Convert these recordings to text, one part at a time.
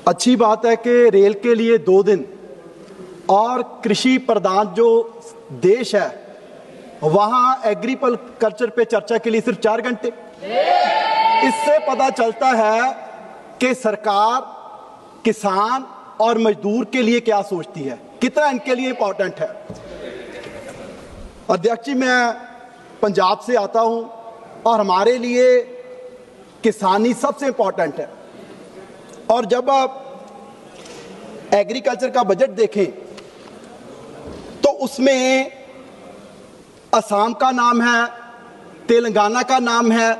अच्छी बात है कि रेल के लिए 2 दिन और कृषि प्रधान जो देश है वहां एग्रीकल्चर पे चर्चा के लिए सिर्फ 4 घंटे। इससे पता चलता है कि सरकार किसान और मजदूर के लिए क्या सोचती है, कितना इनके लिए इंपॉर्टेंट है। अध्यक्ष जी, मैं पंजाब से आता हूं और हमारे लिए किसानी सबसे इंपॉर्टेंट है। और जब आप एग्रीकल्चर का बजट देखें तो उसमें असम का नाम है, तेलंगाना का नाम है,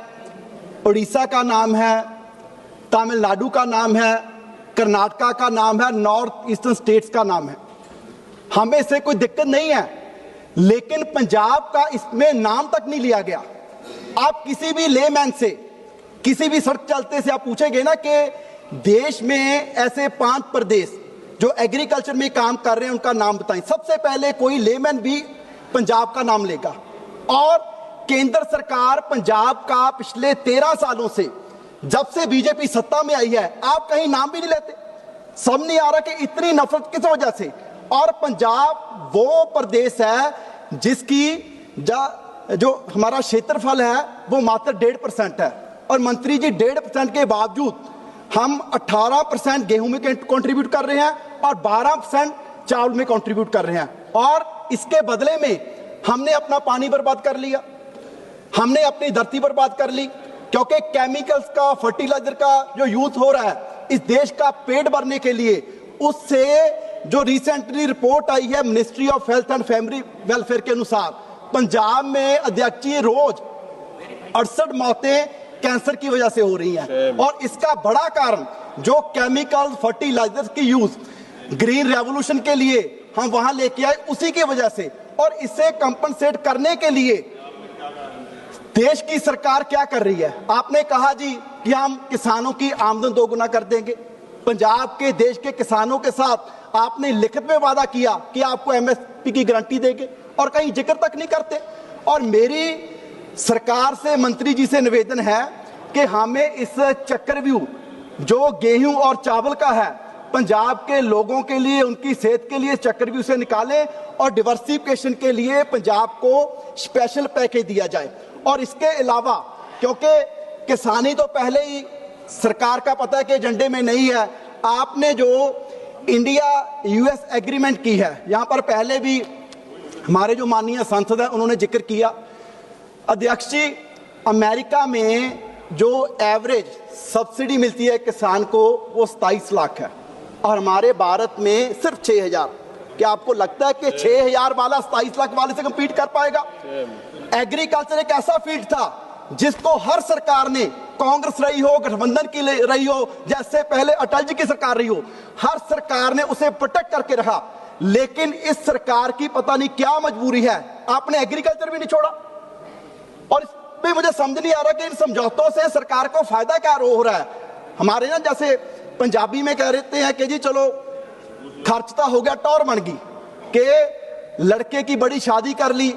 उड़ीसा का नाम है, तमिलनाडु का नाम है, कर्नाटका का नाम है, नॉर्थ ईस्टर्न स्टेट्स का नाम है। हमें इससे कोई दिक्कत नहीं है, लेकिन पंजाब का इसमें नाम तक नहीं लिया गया। आप किसी भी लेमैन से, किसी भी सड़क चलते से आप पूछेंगे ना कि देश में ऐसे 5 प्रदेश जो एग्रीकल्चर में काम कर रहे हैं उनका नाम बताएं, सबसे पहले कोई लेमैन भी पंजाब का नाम लेगा। और केंद्र सरकार पंजाब का पिछले 13 सालों से, जब से बीजेपी सत्ता में आई है, आप कहीं नाम भी नहीं लेते। सब नहीं आ रहा कि इतनी नफरत किस वजह से। और पंजाब वो प्रदेश है जिसकी जो हमारा क्षेत्रफल है वो मात्र 1.5% है। और मंत्री जी, 1.5% के बावजूद हम 18% गेहूं में कंट्रीब्यूट कर रहे हैं और 12% चावल में कंट्रीब्यूट कर रहे हैं। और इसके बदले में हमने अपना पानी बर्बाद कर लिया, हमने अपनी धरती बर्बाद कर ली, क्योंकि केमिकल्स का, फर्टिलाइजर का जो यूज हो रहा है इस देश का पेट भरने के लिए, उससे जो रिसेंटली रिपोर्ट आई है ministry of health and family welfare के अनुसार, पंजाब में अध्यक्ष जी रोज 68 मौतें कैंसर की वजह से हो रही हैं। और इसका बड़ा कारण जो केमिकल फर्टिलाइजर्स की यूज ग्रीन रेवोल्यूशन के लिए हम वहां लेके आए, उसी की वजह से। और इसे कंपनसेट करने के लिए देश की सरकार क्या कर रही है? आपने कहा जी कि हम किसानों की आमदन 2 गुना कर देंगे। पंजाब के, देश के किसानों के साथ आपने लिखित में वादा किया कि आपको एमएसपी की गारंटी देंगे, और कहीं जिक्र तक नहीं करते। और मेरी सरकार से, मंत्री जी से निवेदन है कि हमें इस चक्रव्यूह जो गेहूं और चावल का है, पंजाब के लोगों के लिए, उनकी सेहत के लिए चक्रव्यूह से निकालें और डिवर्सिफिकेशन के लिए पंजाब को स्पेशल पैकेज दिया जाए। और इसके अलावा, क्योंकि किसानी तो पहले ही सरकार का पता है कि एजेंडे में नहीं है, आपने जो इंडिया यूएस एग्रीमेंट की है, यहां पर पहले भी हमारे जो माननीय सांसद हैं उन्होंने जिक्र किया। अध्यक्ष जी, अमेरिका में जो एवरेज सब्सिडी मिलती है किसान को वो 27 लाख है, और हमारे भारत में सिर्फ 6,000। क्या आपको लगता है कि 6,000 वाला 27 लाख वाले से कम्पीट कर पाएगा? एग्रीकल्चर एक ऐसा फील्ड था जिसको हर सरकार ने, कांग्रेस रही हो, गठबंधन की रही हो, जैसे पहले अटल जी की सरकार रही हो, हर सरकार ने उसे प्रोटेक्ट करके रखा। लेकिन इस सरकार की पता नहीं क्या मजबूरी है, आपने एग्रीकल्चर भी नहीं छोड़ा। और इसमें मुझे समझ नहीं आ रहा कि इन समझौतों से सरकार को फायदा क्या हो रहा है। हमारे ना जैसे पंजाबी में कह रहते हैं कि जी चलो खर्चता हो गया, टौर बन गई, कि लड़के की बड़ी शादी कर ली,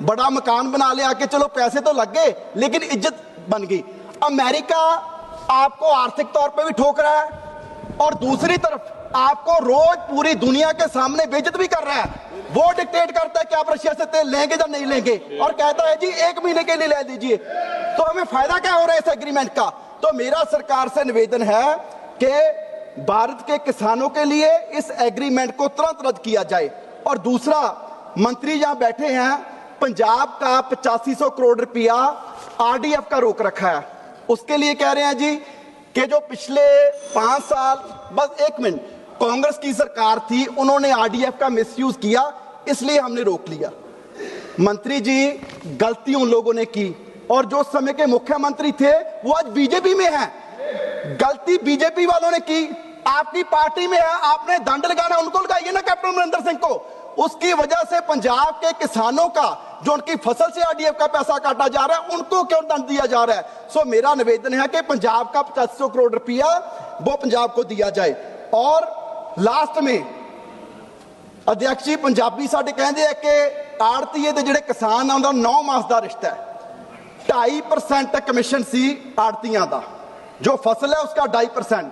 बड़ा मकान बना लिया, कि चलो पैसे तो लग गए लेकिन इज्जत बन गई। अमेरिका आपको आर्थिक तौर पे भी ठोक रहा है और दूसरी तरफ आपको रोज पूरी दुनिया के सामने बेइज्जत भी कर रहा है। वो डिक्टेट करता है कि आप रशिया से तेल लेंगे या नहीं लेंगे, और कहता है जी 1 महीने के लिए ले लीजिए। तो हमें फायदा क्या हो रहा है इस एग्रीमेंट का? तो मेरा सरकार से निवेदन है कि भारत के किसानों के लिए इस एग्रीमेंट को तुरंत रद्द किया जाए। और दूसरा, मंत्री जहां बैठे हैं, पंजाब का 8500 करोड़ रुपया आरडीएफ का रोक रखा है। उसके लिए कह रहे हैं जी कि जो पिछले 5 साल, बस 1 मिनट, कांग्रेस की सरकार थी, उन्होंने आरडीएफ का मिसयूज किया, इसलिए हमने रोक लिया। मंत्री जी, गलती उन लोगों ने की, और जो समय के मुख्यमंत्री थे वो आज बीजेपी में हैं। गलती बीजेपी वालों ने की, आपकी पार्टी में है, आपने दंड लगाना उनको लगाइए ना, कैप्टन अमरिंदर सिंह को। उसकी वजह से पंजाब के किसानों का, जो उनकी फसल से आरडीएफ का पैसा काटा जा रहा है, उनको क्यों दंड दिया जा रहा है? सो मेरा निवेदन है कि पंजाब का 8500 करोड़ रुपया वो पंजाब को दिया जाए। और लास्ट में अध्यक्ष जी, पंजाबी साडे कहंदे है कि आड़तीए ते जिहड़े किसान आ उनदा 9 मास का रिश्ता है। 2.5% कमीशन सी आड़तियां दा, जो फसल है उसका 2.5%।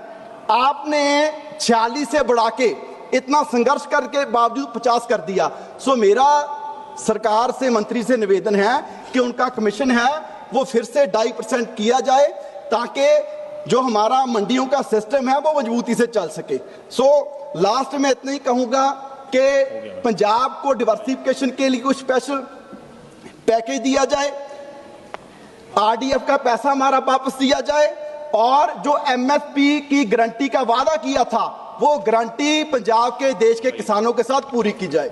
आपने 46 से बढ़ा के इतना संघर्ष करके बावजूद 50 कर दिया। सो मेरा सरकार से, मंत्री से निवेदन है कि उनका कमीशन है वो फिर से 2.5% किया जाए, ताकि जो हमारा मंडियों का सिस्टम है वो मजबूती से चल सके। सो लास्ट में इतना ही कहूंगा कि पंजाब को डिवर्सिफिकेशन के लिए कुछ स्पेशल पैकेज दिया जाए, आरडीएफ का पैसा हमारा वापस दिया जाए, और जो एमएसपी की गारंटी का वादा किया था वो गारंटी पंजाब के देश के किसानों के साथ पूरी की जाए।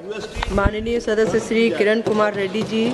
माननीय सदस्य श्री किरण कुमार रेड्डी जी।